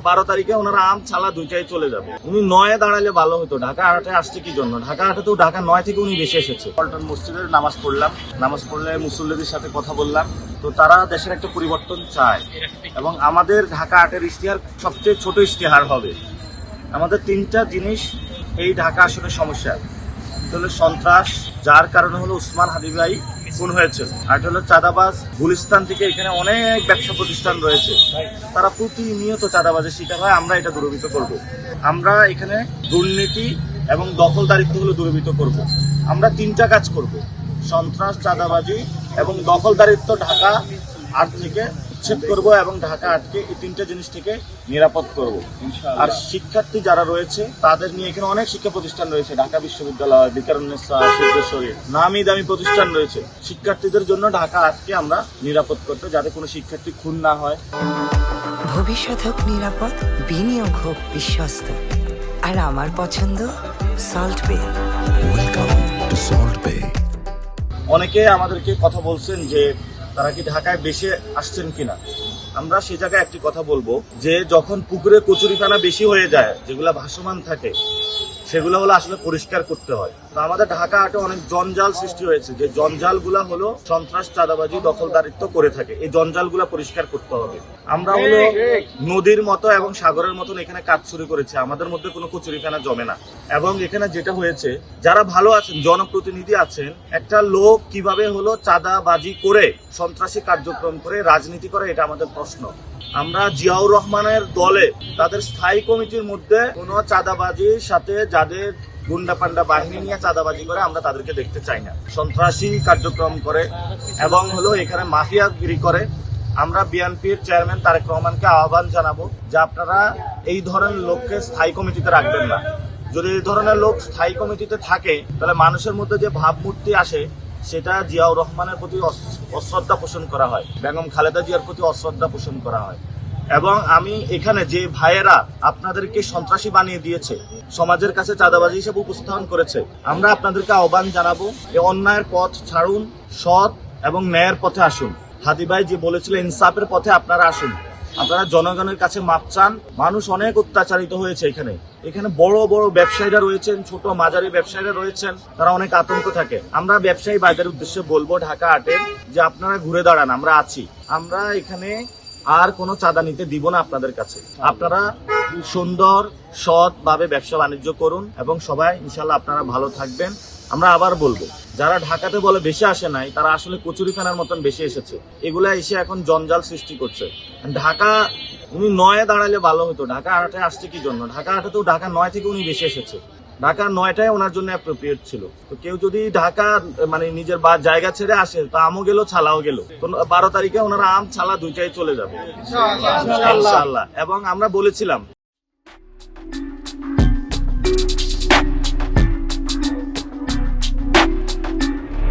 12 তারিখে ওনারা আম ছালা দুইটাই চলে যাবে। উনি 9-এ দাঁড়ালে ভালো হতো। ঢাকা 8-এ আসছে কি জন্য? ঢাকা 8-এ তো ঢাকা 9 থেকে উনি বেশি এসেছে। পল্টন মসজিদের নামাজ পড়লাম, নামাজ পড়লে মুসল্লিদের সাথে কথা বললাম, তো তারা দেশের একটা পরিবর্তন চায় এবং আমাদের ঢাকা 8-এর ইশতেহার সবচেয়ে ছোট ইশতেহার হবে। আমাদের 3টা জিনিস এই ঢাকা আসলে সমস্যা। হলো সন্ত্রাস, যার কারণে হলো উসমান হাদি ভাই খুন হয়েছে, আর হলো চাঁদাবাজ। গুলিস্তান থেকে এখানে অনেক ব্যবসা প্রতিষ্ঠান রয়েছে, তারা প্রতিনিয়ত চাঁদাবাজের শিকার হয়। আমরা এটা দূরীভূত করব। আমরা এখানে দুর্নীতি এবং দখলদারিত্বগুলো দূরীভূত করব। আমরা 3টা কাজ করব: সন্ত্রাস, চাঁদাবাজি এবং দখলদারিত্ব ঢাকা 8 থেকে উচ্ছেদ করব এবং ঢাকা 8কে এই 3টা জিনিস থেকে নিরাপদ করব। আর শিক্ষার্থী যারা রয়েছে তাদের নিয়ে এখানে অনেক শিক্ষা প্রতিষ্ঠান রয়েছে, ঢাকা বিশ্ববিদ্যালয়, বিকারুন্নেসা, সিদ্ধেশ্বরী, নামি দামি প্রতিষ্ঠান রয়েছে। শিক্ষার্থীদের জন্য ঢাকা 8কে আমরা নিরাপদ করতে, যাতে কোনো শিক্ষার্থী খুন না হয়। ভবিষ্যৎ হোক নিরাপদ, বিনিয়োগ হোক বিশ্বস্ত, আর আমার পছন্দ সল্ট বে। ওয়েলকাম টু সল্ট বে। অনেকে আমাদেরকে কথা বলছেন যে তারা কি ঢাকায় বেশি আসছেন কিনা। আমরা সে জায়গায় একটি কথা বলবো যে যখন পুকুরে কচুরিপানা বেশি হয়ে যায়, যেগুলা ভাসমান থাকে, সেগুলো হলো আসলে পরিষ্কার করতে হয়। তো আমাদের ঢাকা 8-এ অনেক জঞ্জাল সৃষ্টি হয়েছে, যে জঞ্জালগুলা হলো সন্ত্রাস, চাঁদাবাজি, দখলদারিত্ব করে থাকে। এই জঞ্জালগুলা পরিষ্কার করতে হবে। আমরা হলো নদীর মতো এবং সাগরের মতন এখানে কাজ শুরু করেছে, আমাদের মধ্যে কোনো কচুরিপানা জমে না। এবং এখানে যেটা হয়েছে, যারা ভালো আছেন, জনপ্রতিনিধি আছেন, একটা লোক কিভাবে হলো চাঁদাবাজি করে, সন্ত্রাসী কার্যক্রম করে রাজনীতি করে, এটা আমাদের প্রশ্ন। আমরা জিয়াউর রহমানের দলে তাদের স্থায়ী কমিটির মধ্যে কোনো চাঁদাবাজির সাথে যাদের গুন্ডা পান্ডা বাহিনী নিয়ে চাঁদাবাজি করে, আমরা তাদেরকে দেখতে চাই না। সন্ত্রাসী কার্যক্রম করে এবং হলো এখানে মাফিয়াগিরি করে। আমরা বিএনপির চেয়ারম্যান তারেক রহমানকে আহ্বান জানাবো যে আপনারা এই ধরনের লোককে স্থায়ী কমিটিতে রাখবেন না। যদি এই ধরনের লোক স্থায়ী কমিটিতে থাকে, তাহলে মানুষের মধ্যে যে ভাবমূর্তি আসে, সেটা জিয়াউর রহমানের প্রতি অশ্রদ্ধা পোষণ করা হয়, বেগম খালেদা জিয়ার প্রতি অশ্রদ্ধা পোষণ করা হয়। এবং আমি এখানে যে ভাইয়েরা আপনাদেরকে সন্ত্রাসী বানিয়ে দিয়েছে, সমাজের কাছে চাঁদাবাজি হিসেবে উপস্থাপন করেছে, আমরা আপনাদেরকে আহ্বান জানাবো এই অন্যায়ের পথ ছাড়ুন, সৎ এবং ন্যায়ের পথে আসুন। হাদি ভাই যে বলেছিল, ইনসাফের পথে আপনারা আসুন। আপনারা জনগণের কাছে মাপ চান। মানুষ অনেক অত্যাচারিত হয়েছে এখানে। এখানে বড় বড় ব্যবসায়ীরা রয়েছেন, ছোট মাঝারি ব্যবসায়ীরা রয়েছেন, তারা অনেক আতঙ্ক থাকে। আমরা ব্যবসায়ী ভাইদের উদ্দেশ্যে বলবো ঢাকা 8-এর যে আপনারা ঘুরে দাঁড়ান, আমরা আছি। আমরা এখানে আর কোনো চাঁদা নিতে দিব না আপনাদের কাছে। আপনারা সুন্দর সৎ ভাবে ব্যবসা বাণিজ্য করুন এবং সবাই ইনশাল্লাহ আপনারা ভালো থাকবেন। আমরা আবার বলবো, যারা ঢাকাতে বলে বেশি আসে নাই, তারা আসলে কচুরিখানার মতন বেশি এসেছে। এগুলা এসে এখন জঞ্জাল সৃষ্টি করছে। ঢাকা উনি 9-এ দাঁড়ালে ভালো হতো। ঢাকা 8-এ আসছে কি জন্য? ঢাকা 8-এ তো ঢাকা 9 থেকে উনি বেশি এসেছে। ঢাকা 9টাই ওনার জন্য অ্যাপ্রোপ্রিয়েট ছিল। তো কেউ যদি ঢাকা মানে নিজের জায়গা ছেড়ে আসে, তো আমও গেল, ছালাও গেল। 12 তারিখে ওনারা আম ছালা দুইটাই চলে যাবে ইনশাআল্লাহ। এবং আমরা বলেছিলাম